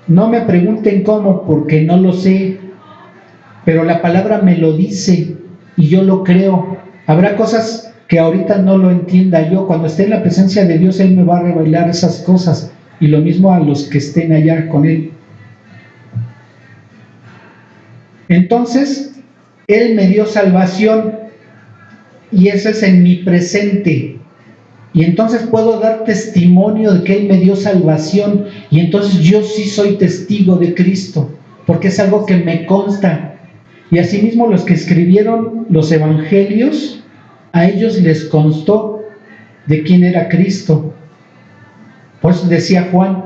No me pregunten cómo, porque no lo sé, pero la palabra me lo dice y yo lo creo. Habrá cosas que ahorita no lo entienda yo. Cuando esté en la presencia de Dios, Él me va a revelar esas cosas, y lo mismo a los que estén allá con Él. Entonces, Él me dio salvación, y eso es en mi presente. Y entonces puedo dar testimonio de que Él me dio salvación, y entonces yo sí soy testigo de Cristo, porque es algo que me consta. Y asimismo los que escribieron los evangelios, a ellos les constó de quién era Cristo. Por eso decía Juan,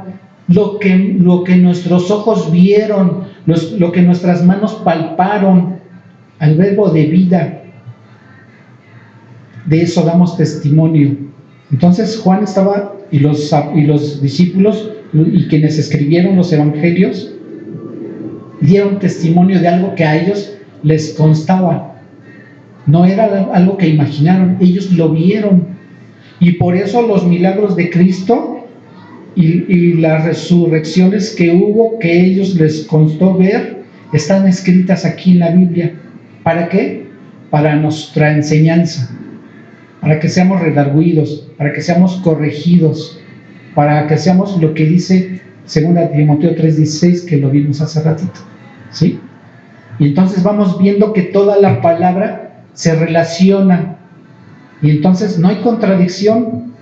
lo que nuestros ojos vieron, lo que nuestras manos palparon, al verbo de vida, de eso damos testimonio. Entonces Juan estaba, y los discípulos y quienes escribieron los evangelios dieron testimonio de algo que a ellos les constaba. No era algo que imaginaron, ellos lo vieron. Y por eso los milagros de Cristo y las resurrecciones que hubo, que ellos les constó ver, están escritas aquí en la Biblia. ¿Para qué? Para nuestra enseñanza, para que seamos redarguidos, para que seamos corregidos, para que seamos lo que dice 2 Timoteo 3:16, que lo vimos hace ratito, ¿sí? Y entonces vamos viendo que toda la palabra se relaciona, y entonces no hay contradicción.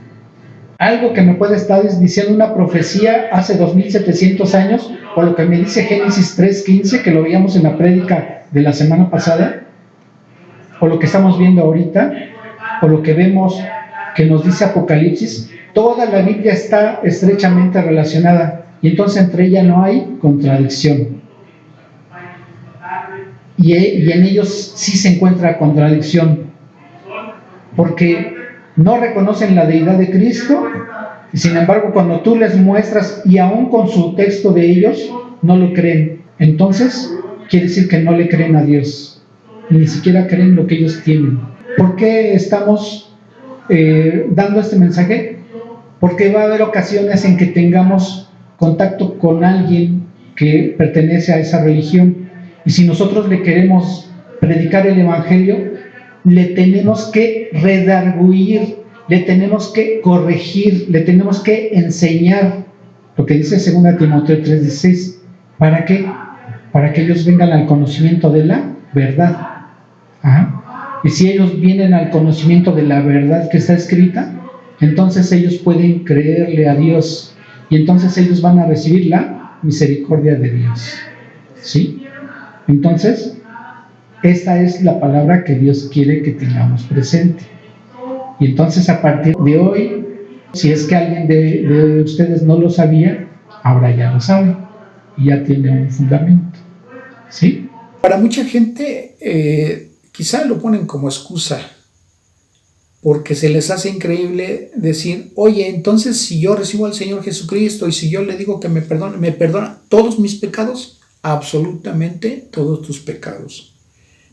Algo que me puede estar diciendo una profecía hace 2700 años, o lo que me dice Génesis 3:15, que lo veíamos en la prédica de la semana pasada, o lo que estamos viendo ahorita, o lo que vemos que nos dice Apocalipsis, toda la Biblia está estrechamente relacionada, y entonces entre ella no hay contradicción. Y en ellos sí se encuentra contradicción, porque no reconocen la deidad de Cristo, y sin embargo cuando tú les muestras, y aún con su texto de ellos, no lo creen. Entonces quiere decir que no le creen a Dios, ni siquiera creen lo que ellos tienen. ¿Por qué estamos dando este mensaje? Porque va a haber ocasiones en que tengamos contacto con alguien que pertenece a esa religión, y si nosotros le queremos predicar el evangelio, le tenemos que redarguir, le tenemos que corregir, le tenemos que enseñar lo que dice 2 Timoteo 3:16. ¿Para qué? Para que ellos vengan al conocimiento de la verdad. Ajá. Y si ellos vienen al conocimiento de la verdad que está escrita, entonces ellos pueden creerle a Dios, y entonces ellos van a recibir la misericordia de Dios, ¿sí? Entonces, esta es la palabra que Dios quiere que tengamos presente. Y entonces, a partir de hoy, si es que alguien de ustedes no lo sabía, ahora ya lo sabe y ya tiene un fundamento, ¿sí? Para mucha gente, quizá lo ponen como excusa, porque se les hace increíble decir, oye, entonces si yo recibo al Señor Jesucristo y si yo le digo que me perdona todos mis pecados, absolutamente todos tus pecados.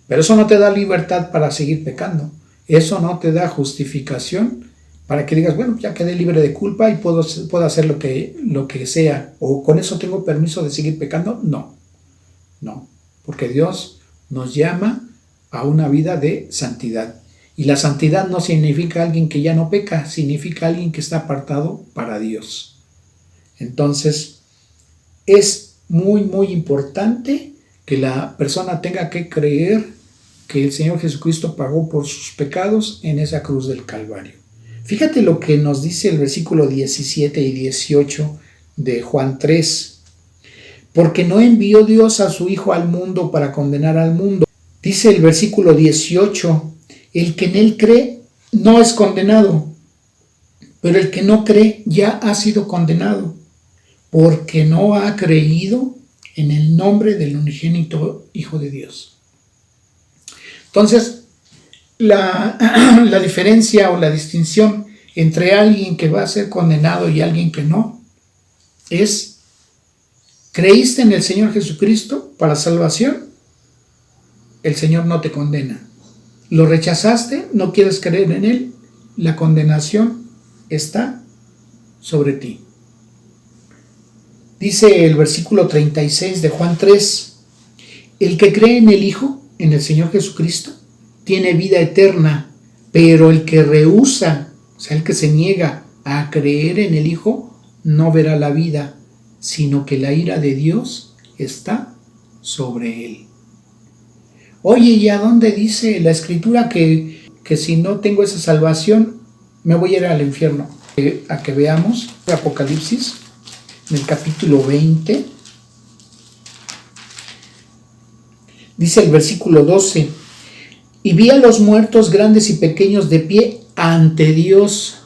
Pero eso no te da libertad para seguir pecando. Eso no te da justificación para que digas, bueno, ya quedé libre de culpa y puedo hacer lo que sea, o con eso tengo permiso de seguir pecando. No, porque Dios nos llama a una vida de santidad. Y la santidad no significa alguien que ya no peca, significa alguien que está apartado para Dios. Entonces, es muy, muy importante que la persona tenga que creer que el Señor Jesucristo pagó por sus pecados en esa cruz del Calvario. Fíjate lo que nos dice el versículo 17 y 18 de Juan 3. Porque no envió Dios a su Hijo al mundo para condenar al mundo. Dice el versículo 18, el que en él cree no es condenado, pero el que no cree ya ha sido condenado, porque no ha creído en el nombre del unigénito Hijo de Dios. Entonces, la diferencia o la distinción entre alguien que va a ser condenado y alguien que no es: ¿creíste en el Señor Jesucristo para salvación? El Señor no te condena. ¿Lo rechazaste? ¿No quieres creer en Él? La condenación está sobre ti. Dice el versículo 36 de Juan 3, el que cree en el Hijo, en el Señor Jesucristo, tiene vida eterna, pero el que rehúsa, o sea, el que se niega a creer en el Hijo, no verá la vida, sino que la ira de Dios está sobre él. Oye, ¿y a dónde dice la Escritura que si no tengo esa salvación, me voy a ir al infierno? A que veamos Apocalipsis, en el capítulo 20, dice el versículo 12, y vi a los muertos grandes y pequeños de pie ante Dios,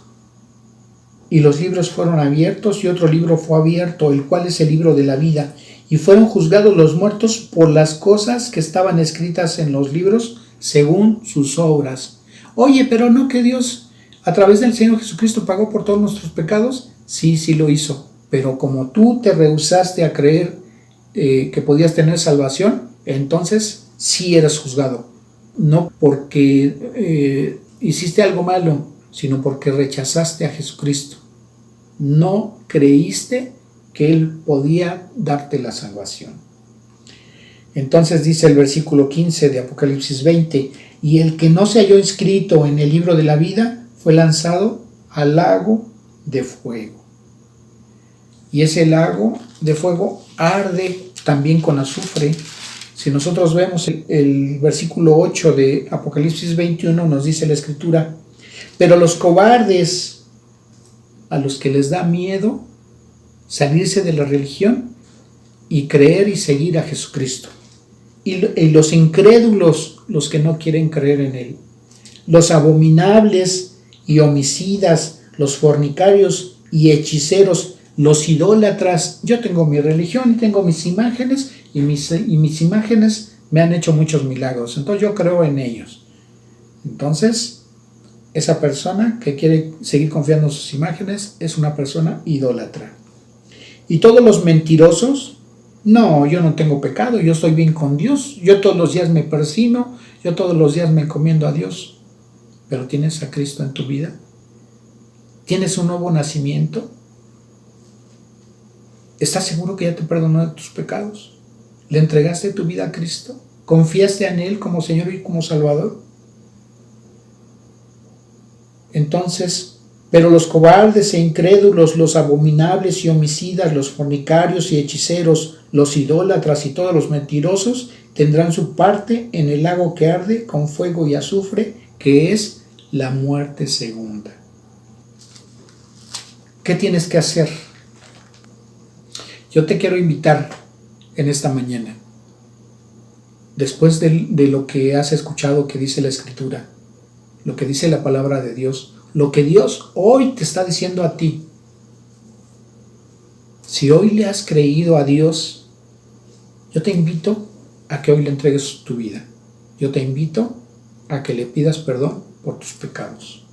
y los libros fueron abiertos, y otro libro fue abierto, el cual es el libro de la vida, y fueron juzgados los muertos por las cosas que estaban escritas en los libros según sus obras. Oye, pero no que Dios a través del Señor Jesucristo pagó por todos nuestros pecados. Sí, sí lo hizo, pero como tú te rehusaste a creer que podías tener salvación, entonces sí eras juzgado. No porque hiciste algo malo, sino porque rechazaste a Jesucristo. No creíste que Él podía darte la salvación. Entonces dice el versículo 15 de Apocalipsis 20, y el que no se halló inscrito en el libro de la vida fue lanzado al lago de fuego. Y ese lago de fuego arde también con azufre. Si nosotros vemos el versículo 8 de Apocalipsis 21, nos dice la Escritura, pero los cobardes, a los que les da miedo salirse de la religión y creer y seguir a Jesucristo, y los incrédulos, los que no quieren creer en Él, los abominables y homicidas, los fornicarios y hechiceros, los idólatras. Yo tengo mi religión y tengo mis imágenes, y mis imágenes me han hecho muchos milagros, entonces yo creo en ellos. Entonces, esa persona que quiere seguir confiando en sus imágenes es una persona idólatra. Y todos los mentirosos, no, yo no tengo pecado, yo estoy bien con Dios, yo todos los días me persino, yo todos los días me encomiendo a Dios. Pero ¿tienes a Cristo en tu vida? ¿Tienes un nuevo nacimiento? ¿Estás seguro que ya te perdonó de tus pecados? ¿Le entregaste tu vida a Cristo? ¿Confiaste en Él como Señor y como Salvador? Entonces, pero los cobardes e incrédulos, los abominables y homicidas, los fornicarios y hechiceros, los idólatras y todos los mentirosos tendrán su parte en el lago que arde con fuego y azufre, que es la muerte segunda. ¿Qué tienes que hacer? Yo te quiero invitar en esta mañana, después de lo que has escuchado que dice la Escritura, lo que dice la palabra de Dios, lo que Dios hoy te está diciendo a ti. Si hoy le has creído a Dios, yo te invito a que hoy le entregues tu vida. Yo te invito a que le pidas perdón por tus pecados.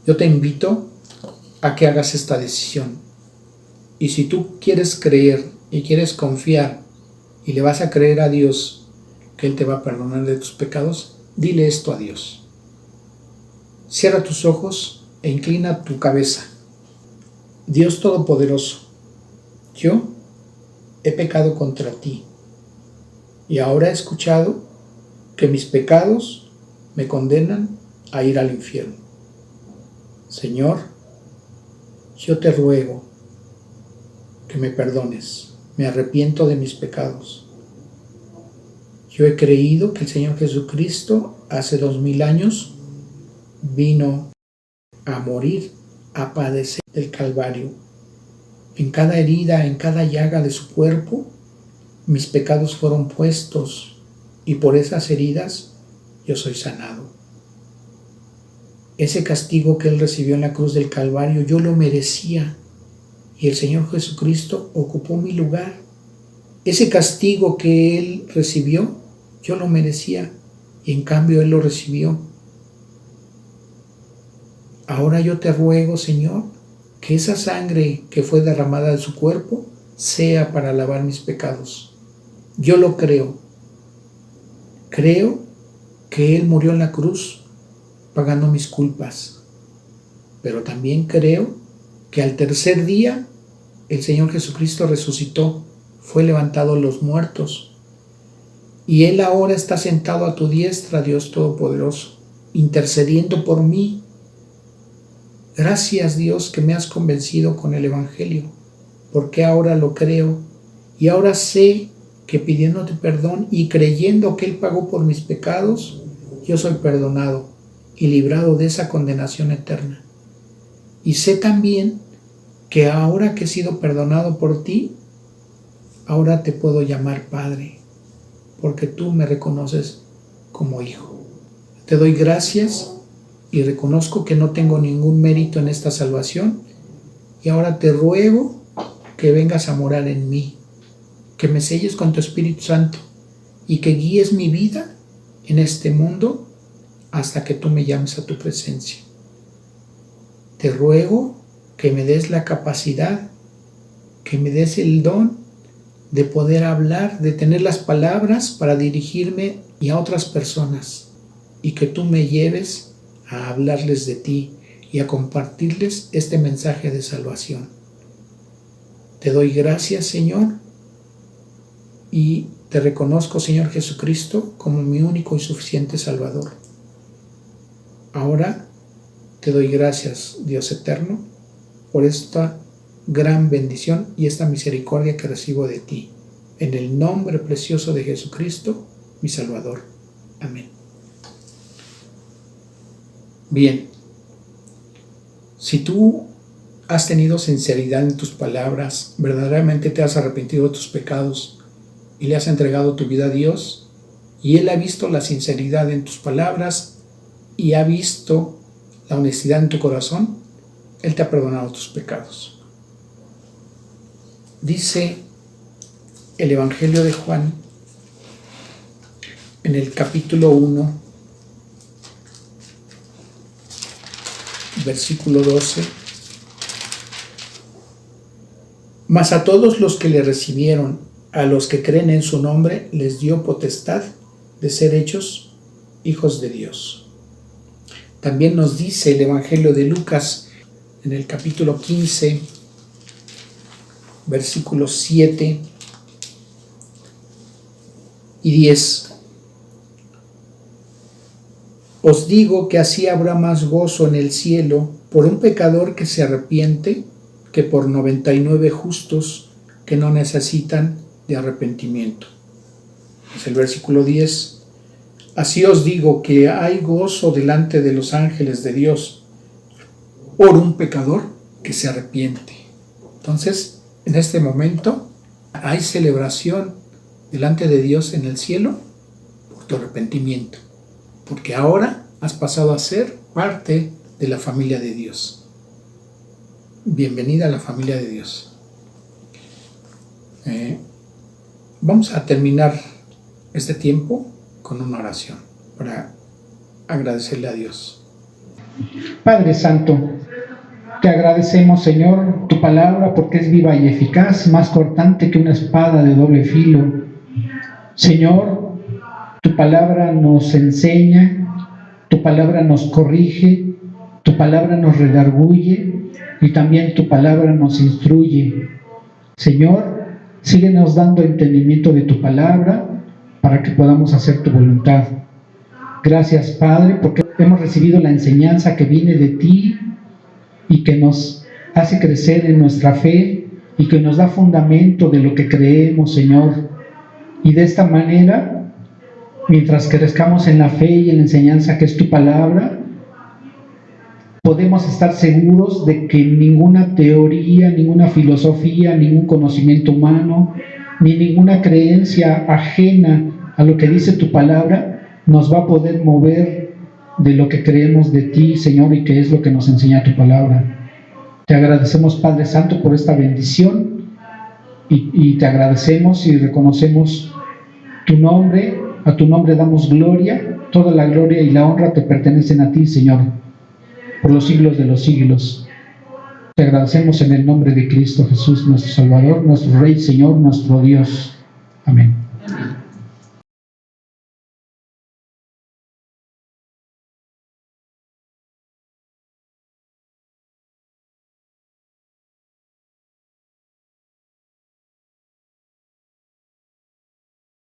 Yo te invito a que hagas esta decisión. Y si tú quieres creer y quieres confiar y le vas a creer a Dios que Él te va a perdonar de tus pecados, dile esto a Dios. Cierra tus ojos e inclina tu cabeza. Dios Todopoderoso, yo he pecado contra ti y ahora he escuchado que mis pecados me condenan a ir al infierno. Señor, yo te ruego que me perdones, me arrepiento de mis pecados. Yo he creído que el Señor Jesucristo hace 2000 años vino a morir, a padecer del Calvario. En cada herida, en cada llaga de su cuerpo, mis pecados fueron puestos y por esas heridas yo soy sanado. Ese castigo que Él recibió en la cruz del Calvario, yo lo merecía y el Señor Jesucristo ocupó mi lugar. Ese castigo que Él recibió, yo lo merecía y en cambio Él lo recibió. Ahora yo te ruego, Señor, que esa sangre que fue derramada de su cuerpo sea para lavar mis pecados. Yo lo creo. Creo que Él murió en la cruz pagando mis culpas. Pero también creo que al tercer día el Señor Jesucristo resucitó, fue levantado de los muertos. Y Él ahora está sentado a tu diestra, Dios Todopoderoso, intercediendo por mí. Gracias, Dios, que me has convencido con el Evangelio, porque ahora lo creo y ahora sé que pidiéndote perdón y creyendo que Él pagó por mis pecados, yo soy perdonado y librado de esa condenación eterna. Y sé también que ahora que he sido perdonado por ti, ahora te puedo llamar Padre, porque tú me reconoces como hijo. Te doy gracias y reconozco que no tengo ningún mérito en esta salvación y ahora te ruego que vengas a morar en mí, que me selles con tu Espíritu Santo y que guíes mi vida en este mundo hasta que tú me llames a tu presencia. Te ruego que me des la capacidad, que me des el don de poder hablar, de tener las palabras para dirigirme y a otras personas y que tú me lleves a hablarles de ti y a compartirles este mensaje de salvación. Te doy gracias, Señor, y te reconozco, Señor Jesucristo, como mi único y suficiente Salvador. Ahora te doy gracias, Dios eterno, por esta gran bendición y esta misericordia que recibo de ti. En el nombre precioso de Jesucristo, mi Salvador. Amén. Bien, si tú has tenido sinceridad en tus palabras, verdaderamente te has arrepentido de tus pecados y le has entregado tu vida a Dios, y Él ha visto la sinceridad en tus palabras y ha visto la honestidad en tu corazón, Él te ha perdonado tus pecados. Dice el Evangelio de Juan en el capítulo 1, versículo 12: Mas a todos los que le recibieron, a los que creen en su nombre, les dio potestad de ser hechos hijos de Dios. También nos dice el Evangelio de Lucas en el capítulo 15, versículos 7 y 10. Os digo que así habrá más gozo en el cielo por un pecador que se arrepiente que por 99 justos que no necesitan de arrepentimiento. Es el versículo 10. Así os digo que hay gozo delante de los ángeles de Dios por un pecador que se arrepiente. Entonces, en este momento hay celebración delante de Dios en el cielo por tu arrepentimiento, porque ahora has pasado a ser parte de la familia de Dios. Bienvenida a la familia de Dios. Vamos a terminar este tiempo con una oración para agradecerle a Dios. Padre Santo, te agradecemos, Señor, tu palabra, porque es viva y eficaz, más cortante que una espada de doble filo. Señor, tu palabra nos enseña, tu palabra nos corrige, tu palabra nos redarguye y también tu palabra nos instruye. Señor, síguenos dando entendimiento de tu palabra para que podamos hacer tu voluntad. Gracias, Padre, porque hemos recibido la enseñanza que viene de ti y que nos hace crecer en nuestra fe y que nos da fundamento de lo que creemos, Señor. Y de esta manera, mientras crezcamos en la fe y en la enseñanza que es tu palabra, podemos estar seguros de que ninguna teoría, ninguna filosofía, ningún conocimiento humano, ni ninguna creencia ajena a lo que dice tu palabra nos va a poder mover de lo que creemos de ti, Señor, y que es lo que nos enseña tu palabra. Te agradecemos, Padre Santo, por esta bendición y te agradecemos y reconocemos tu nombre. A tu nombre damos gloria. Toda la gloria y la honra te pertenecen a ti, Señor, por los siglos de los siglos. Te agradecemos en el nombre de Cristo Jesús, nuestro Salvador, nuestro Rey, Señor, nuestro Dios. Amén.